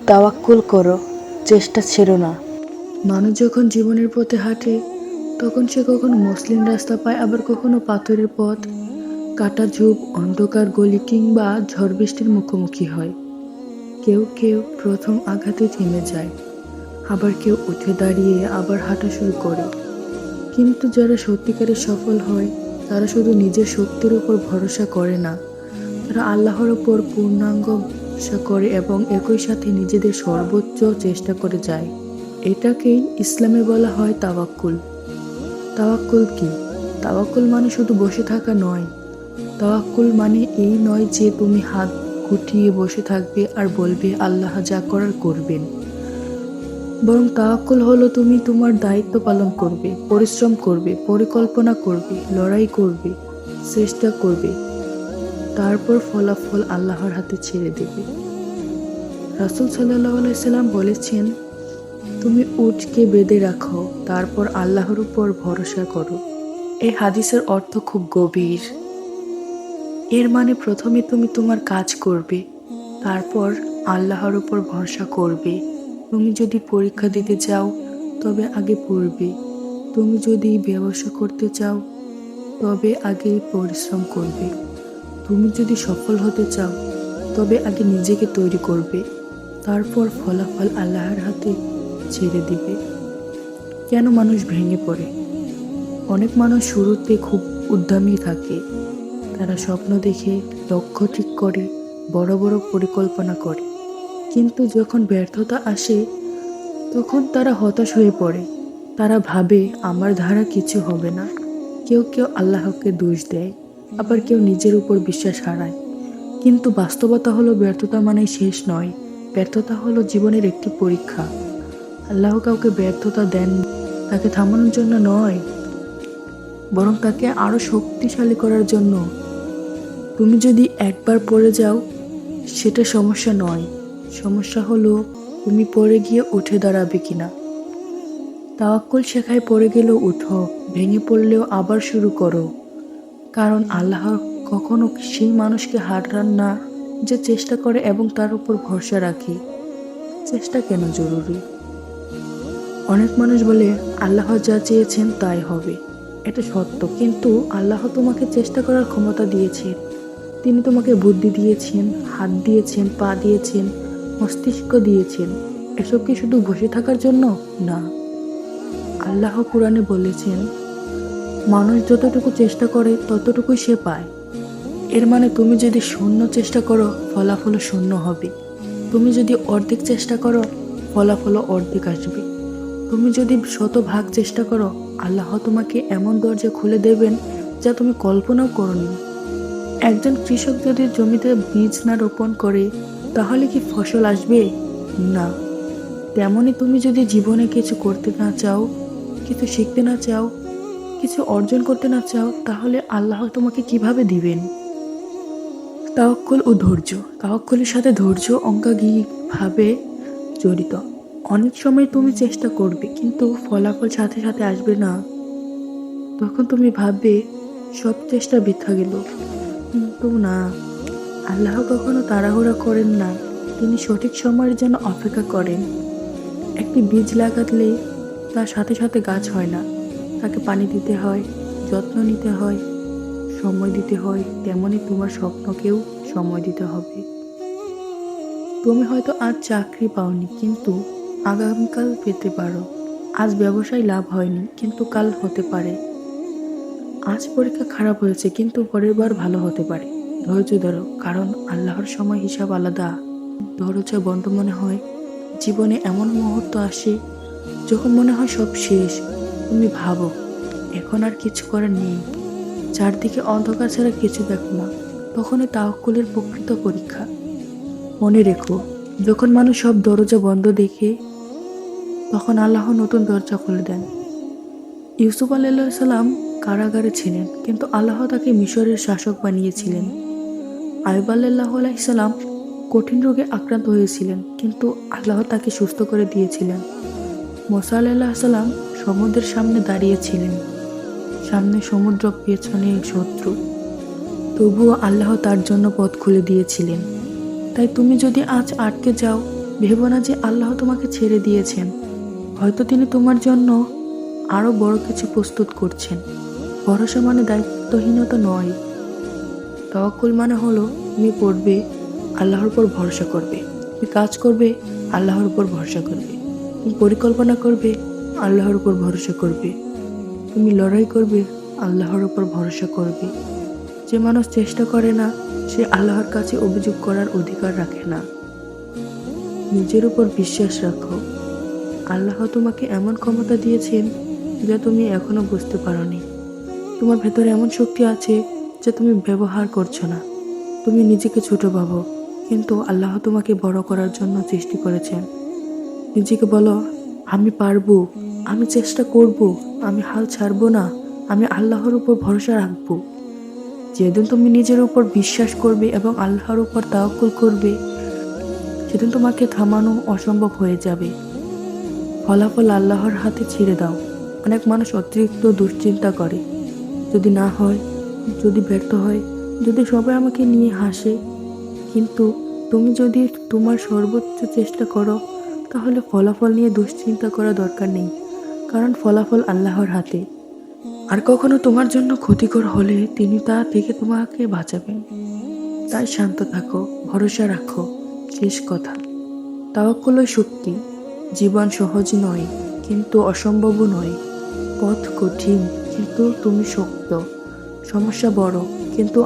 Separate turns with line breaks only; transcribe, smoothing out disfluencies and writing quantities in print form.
তাওয়াক্কুল করো, চেষ্টা ছেড়ো না। মানুষ যখন জীবনের পথে হাঁটে তখন সে কখনো মসৃণ রাস্তা পায়, আবার কখনো পাথরের পথ, কাটা ঝোপ, অন্ধকার গলি কিংবা ঝড় বৃষ্টির মুখোমুখি হয়। কেউ কেউ প্রথম আঘাতে থেমে যায়, আবার কেউ উঠে দাঁড়িয়ে আবার হাঁটা শুরু করে। কিন্তু যারা সত্যিকারের সফল হয় তারা শুধু নিজের শক্তির উপর ভরসা করে না, তারা আল্লাহর উপর পূর্ণাঙ্গ ভরসা করে এবং একই সাথে নিজেদের সর্বোচ্চ চেষ্টা করে যায়। এটাকেই ইসলামে বলা হয় তাওয়াক্কুল। তাওয়াক্কুল কি? তাওয়াক্কুল মানে শুধু বসে থাকা নয়। তাওয়াক্কুল মানে এই নয় যে তুমি হাত গুটিয়ে বসে থাকবে আর বলবে আল্লাহ যা করার করবেন। বরং তাওয়াক্কুল হলো তুমি তোমার দায়িত্ব পালন করবে, পরিশ্রম করবে, পরিকল্পনা করবে, লড়াই করবে, চেষ্টা করবে, তারপর ফলাফল আল্লাহর হাতে ছেড়ে দেবে। রাসূল সাল্লাল্লাহু আলাইহি সাল্লাম বলেছেন, তুমি উটকে বেঁধে রাখো, তারপর আল্লাহর উপর ভরসা করো। এই হাদিসের অর্থ খুব গভীর। এর মানে প্রথমে তুমি তোমার কাজ করবে, তারপর আল্লাহর উপর ভরসা করবে। তুমি যদি পরীক্ষা দিতে চাও তবে আগে পড়বে, তুমি যদি ব্যবসা করতে চাও তবে আগে পরিশ্রম করবে, তুমি যদি সফল হতে চাও তবে আগে নিজেকে তৈরি করবে, তারপর ফলাফল আল্লাহর হাতে ছেড়ে দিবে। কেন মানুষ ভেঙে পড়ে? অনেক মানুষ শুরুতে খুব উদ্যমী থাকে, তারা স্বপ্ন দেখে, লক্ষ্য ঠিক করে, বড় বড় পরিকল্পনা করে, কিন্তু যখন ব্যর্থতা আসে তখন তারা হতাশ হয়ে পড়ে। তারা ভাবে আমার দ্বারা কিছু হবে না। কেউ কেউ আল্লাহকে দোষ দেয়, আবার কেউ নিজের উপর বিশ্বাস হারায়। কিন্তু বাস্তবতা হলো ব্যর্থতা মানে শেষ নয়, ব্যর্থতা হলো জীবনের একটি পরীক্ষা। আল্লাহ কাউকে ব্যর্থতা দেন তাকে থামানোর জন্য নয়, বরং তাকে আরো শক্তিশালী করার জন্য। তুমি যদি একবার পড়ে যাও সেটা সমস্যা নয়, সমস্যা হলো তুমি পড়ে গিয়ে উঠে দাঁড়াবে কিনা। তাওয়াক্কুল শেখায় পড়ে গেলেও উঠো, ভেঙে পড়লেও আবার শুরু করো। কারণ আল্লাহ কখনো সেই মানুষকে হারান না যে চেষ্টা করে এবং তার উপর ভরসা রাখে। চেষ্টা কেন জরুরি? অনেক মানুষ বলে আল্লাহ যা চেয়েছেন তাই হবে। এটা সত্য, কিন্তু আল্লাহ তোমাকে চেষ্টা করার ক্ষমতা দিয়েছেন। তিনি তোমাকে বুদ্ধি দিয়েছেন, হাত দিয়েছেন, পা দিয়েছেন, মস্তিষ্ক দিয়েছেন। এসব কি শুধু বসে থাকার জন্য? না। আল্লাহ কুরআনে বলেছেন, মানুষ যতটুকু চেষ্টা করে ততটুকুই সে পায়। এর মানে তুমি যদি শূন্য চেষ্টা করো ফলাফল শূন্য হবে, তুমি যদি অর্ধেক চেষ্টা করো ফলাফল অর্ধেক আসবে, তুমি যদি শতভাগ চেষ্টা করো আল্লাহ তোমাকে এমন দরজা খুলে দেবেন যা তুমি কল্পনাও করোনি। একজন কৃষক যদি জমিতে বীজ না রোপণ করে তাহলে কি ফসল আসবে? না। তেমনি তুমি যদি জীবনে কিছু করতে না চাও, কিছু শিখতে না চাও, কিছু অর্জন করতে না চাও, তাহলে আল্লাহ তোমাকে কিভাবে দিবেন? তাওয়াক্কুল ও ধৈর্য। তাওয়াক্কুলের সাথে ধৈর্য অঙ্গাঙ্গিভাবে জড়িত। অনেক সময় তুমি চেষ্টা করবে কিন্তু ফলাফল সাথে সাথে আসবে না। তখন তুমি ভাববে সব চেষ্টা বৃথা গেল। কিন্তু না, আল্লাহ কখনো তাড়াহুড়া করেন না, তিনি সঠিক সময়ের জন্য অপেক্ষা করেন। একটি বীজ লাগালে তার সাথে সাথে গাছ হয় না, তাকে পানি দিতে হয়, যত্ন নিতে হয়, সময় দিতে হয়। তেমনি তোমার স্বপ্নকেও সময় দিতে হবে। তুমি হয়তো আজ চাকরি পাওনি, কিন্তু আগামীকাল পেতে পারো। আজ ব্যবসায় লাভ হয়নি, কিন্তু কাল হতে পারে। আজ পরীক্ষা খারাপ হয়েছে, কিন্তু পরের বার ভালো হতে পারে। ধৈর্য ধরো, কারণ আল্লাহর সময় হিসাব আলাদা। দরজা বন্ধ মনে হয়, জীবনে এমন মুহূর্ত আসে যখন মনে হয় সব শেষ। তুমি ভাবো এখন আর কিছু করার নেই, চারদিকে অন্ধকার ছাড়া কিছু দেখো না। তখনই তাওয়াক্কুলের প্রকৃত পরীক্ষা। মনে রেখো, যখন মানুষ সব দরজা বন্ধ দেখে তখন আল্লাহ নতুন দরজা খুলে দেন। ইউসুফ আলাইহিস সালাম কারাগারে ছিলেন, কিন্তু আল্লাহ তাকে মিশরের শাসক বানিয়েছিলেন। আইয়ুব আলাইহিস সালাম কঠিন রোগে আক্রান্ত হয়েছিলেন, কিন্তু আল্লাহ তাকে সুস্থ করে দিয়েছিলেন। মুসা আলাইহিস সালাম সমুদ্রের সামনে দাঁড়িয়েছিলেন, সামনে সমুদ্র, পেছনে শত্রু, তবুও আল্লাহ তার জন্য পথ খুলে দিয়েছিলেন। তাই তুমি যদি আজ আটকে যাও ভেবো না যে আল্লাহ তোমাকে ছেড়ে দিয়েছেন। হয়তো তিনি তোমার জন্য আরো বড় কিছু প্রস্তুত করছেন। ভরসা মানে দায়িত্বহীনতা নয়। তাওয়াক্কুল মানে হলো তুমি পড়বে, আল্লাহর উপর ভরসা করবে। তুমি কাজ করবে, আল্লাহর উপর ভরসা করবে। তুমি পরিকল্পনা করবে, আল্লাহর উপর ভরসা করবে। তুমি লড়াই করবে, আল্লাহর উপর ভরসা করবে। যে মানুষ চেষ্টা করে না, সে আল্লাহর কাছে অভিযোগ করার অধিকার রাখে না। নিজের উপর বিশ্বাস রাখো। আল্লাহ তোমাকে এমন ক্ষমতা দিয়েছেন যা তুমি এখনো বুঝতে পারোনি। তোমার ভেতরে এমন শক্তি আছে যা তুমি ব্যবহার করছো না। তুমি নিজেকে ছোট ভাবো, কিন্তু আল্লাহ তোমাকে বড় করার জন্য সৃষ্টি করেছেন। নিজেকে বলো, আমি পারবো, আমি চেষ্টা করব, আমি হাল ছাড়বো না, আমি আল্লাহর উপর ভরসা রাখবো। যেদিন তুমি নিজের উপর বিশ্বাস করবে এবং আল্লাহর উপর তাওয়াক্কুল করবে, সেদিন তোমাকে থামানো অসম্ভব হয়ে যাবে। ফলাফল আল্লাহর হাতে ছেড়ে দাও। অনেক মানুষ অতিরিক্ত দুশ্চিন্তা করে, যদি না হয়, যদি ব্যর্থ হয়, যদি সবাই আমাকে নিয়ে হাসে। কিন্তু তুমি যদি তোমার সর্বোচ্চ চেষ্টা করো, তাহলে ফলাফল নিয়ে দুশ্চিন্তা করা দরকার নেই, কারণ ফলাফল আল্লাহর হাতে। আর কখনো তোমার জন্য ক্ষতিকর হলে তিনি তা থেকে তোমাকে বাঁচাবেন। তাই শান্ত থাকো, ভরসা রাখো। শেষ কথা, তাওয়াক্কুলই শক্তি। জীবন সহজ নয়, কিন্তু অসম্ভবও নয়। পথ কঠিন, কিন্তু তুমি শক্ত। সমস্যা বড়, কিন্তু